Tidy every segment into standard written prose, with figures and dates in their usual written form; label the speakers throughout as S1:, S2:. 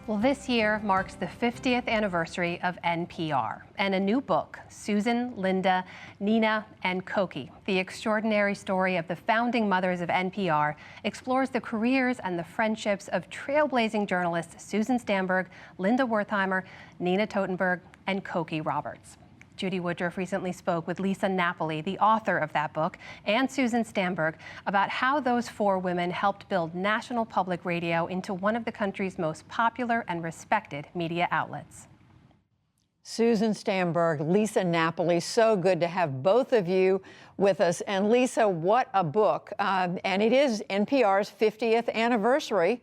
S1: Well, this year marks the 50th anniversary of NPR and a new book, Susan, Linda, Nina, and Koki, The Extraordinary Story of the Founding Mothers of NPR, explores the careers and the friendships of trailblazing journalists Susan Stamberg, Linda Wertheimer, Nina Totenberg, and Koki Roberts. Judy Woodruff recently spoke with Lisa Napoli, the author of that book, and Susan Stamberg about how those four women helped build National Public Radio into one of the country's most popular and respected media outlets.
S2: Susan Stamberg, Lisa Napoli, so good to have both of you with us. And Lisa, what a book. And it is NPR's 50th anniversary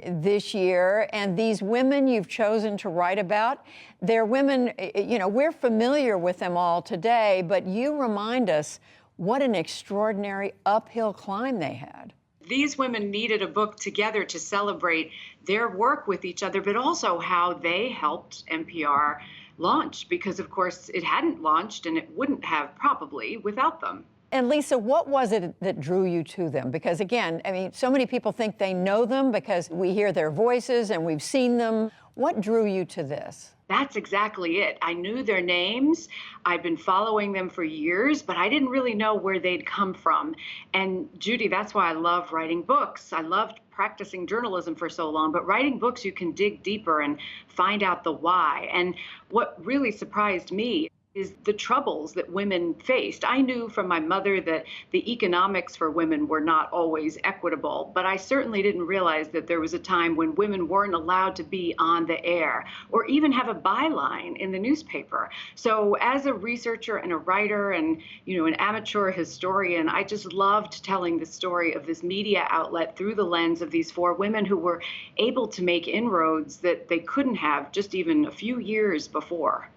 S2: this year, and these women you've chosen to write about, they're women, we're familiar with them all today, but you remind us what an extraordinary uphill climb they had.
S3: These women needed a book together to celebrate their work with each other, but also how they helped NPR launch, because of course it hadn't launched and it wouldn't have probably without them.
S2: And Lisa, what was it that drew you to them? Because again, I mean, so many people think they know them because we hear their voices and we've seen them. What drew you to this?
S3: That's exactly it. I knew their names. I'd been following them for years, but I didn't really know where they'd come from. And Judy, that's why I love writing books. I loved practicing journalism for so long, but writing books, you can dig deeper and find out the why. And what really surprised me is the troubles that women faced. I knew from my mother that the economics for women were not always equitable, but I certainly didn't realize that there was a time when women weren't allowed to be on the air or even have a byline in the newspaper. So as a researcher and a writer and, an amateur historian, I just loved telling the story of this media outlet through the lens of these four women who were able to make inroads that they couldn't have just even a few years before.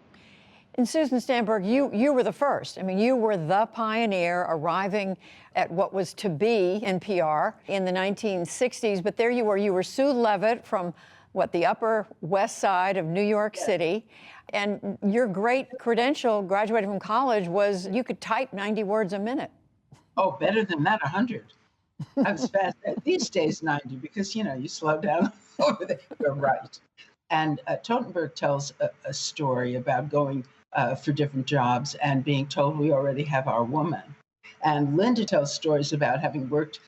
S2: And Susan Stamberg, you were the first. I mean, you were the pioneer arriving at what was to be NPR in the 1960s. But there you were Sue Levitt from, the Upper West Side of New York City. And your great credential, graduating from college, was you could type 90 words a minute.
S4: Oh, better than that, 100. I was fast. These days, 90, because, you slow down over there. You're right. And Totenberg tells a story about going for different jobs and being told we already have our woman. And Linda tells stories about having worked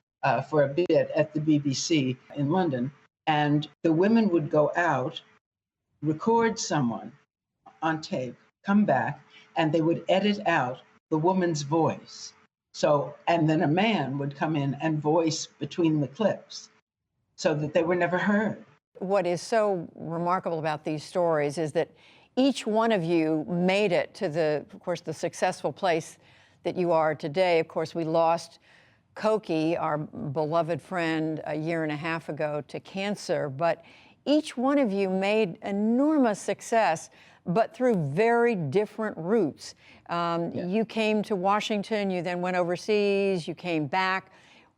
S4: for a bit at the BBC in London. And the women would go out, record someone on tape, come back, and they would edit out the woman's voice. So, and then a man would come in and voice between the clips so that they were never heard.
S2: What is so remarkable about these stories is that each one of you made it to of course, the successful place that you are today. Of course, we lost Koki, our beloved friend, a year and a half ago to cancer, but each one of you made enormous success, but through very different routes. You came to Washington, you then went overseas, you came back.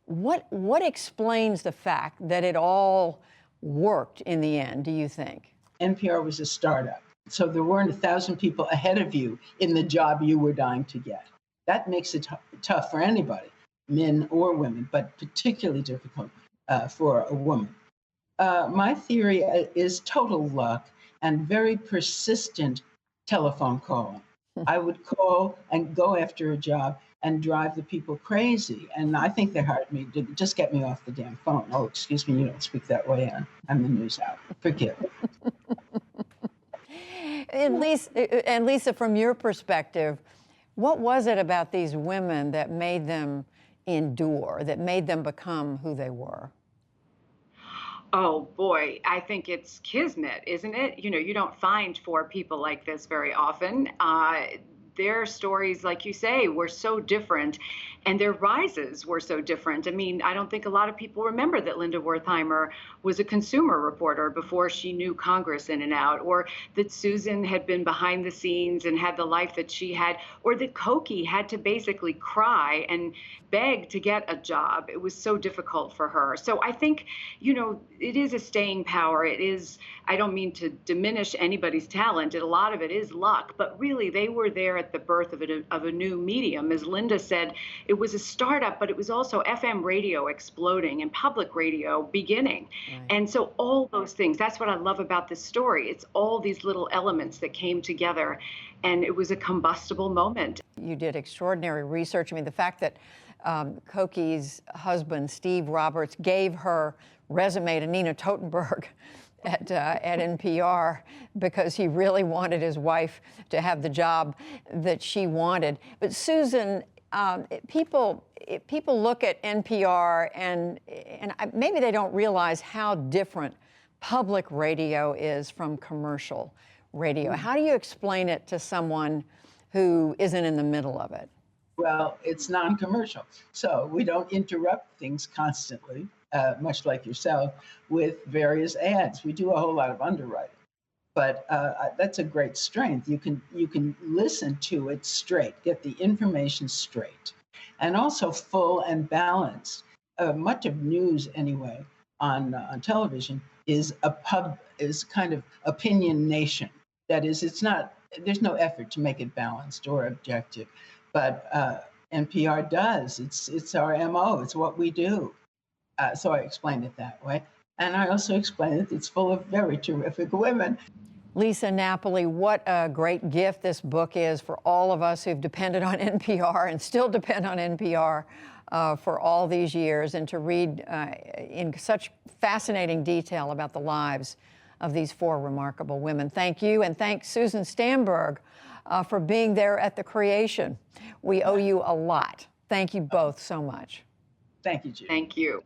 S2: What explains the fact that it all worked in the end, do you think?
S4: NPR was a startup, so there weren't 1,000 people ahead of you in the job you were dying to get. That makes it tough for anybody, men or women, but particularly difficult for a woman. My theory is total luck and very persistent telephone calling. I would call and go after a job and drive the people crazy. And I think they hired me to just get me off the damn phone. Oh, excuse me, you don't speak that way. I'm the news out. Forgive me.
S2: And Lisa, from your perspective, what was it about these women that made them endure, that made them become who they were?
S3: Oh boy, I think it's kismet, isn't it? You don't find four people like this very often. Their stories, like you say, were so different, and their rises were so different. I mean, I don't think a lot of people remember that Linda Wertheimer was a consumer reporter before she knew Congress in and out, or that Susan had been behind the scenes and had the life that she had, or that Koki had to basically cry and beg to get a job. It was so difficult for her. So I think, it is a staying power. It is, I don't mean to diminish anybody's talent. A lot of it is luck, but really they were there at the birth of a new medium. As Linda said, it was a startup, but it was also FM radio exploding and public radio beginning.
S2: Right.
S3: And so all those things, that's what I love about this story. It's all these little elements that came together, and it was a combustible moment.
S2: You did extraordinary research. I mean, the fact that Coky's husband, Steve Roberts, gave her resume to Nina Totenberg at NPR because he really wanted his wife to have the job that she wanted. But Susan, people look at NPR and maybe they don't realize how different public radio is from commercial radio. How do you explain it to someone who isn't in the middle of it?
S4: Well, it's non-commercial, so we don't interrupt things constantly, much like yourself, with various ads. We do a whole lot of underwriting, but that's a great strength. You can listen to it straight, get the information straight, and also full and balanced. Much of news, anyway, on television is kind of opinionation. That is, there's no effort to make it balanced or objective. But NPR does. It's our MO. It's what we do. So I explained it that way. And I also explained that it's full of very terrific women.
S2: Lisa Napoli, what a great gift this book is for all of us who've depended on NPR and still depend on NPR for all these years, and to read in such fascinating detail about the lives of these four remarkable women. Thank you, and thanks Susan Stamberg for being there at the creation. We owe you a lot. Thank you both so much.
S4: Thank you, Judy.
S3: Thank you.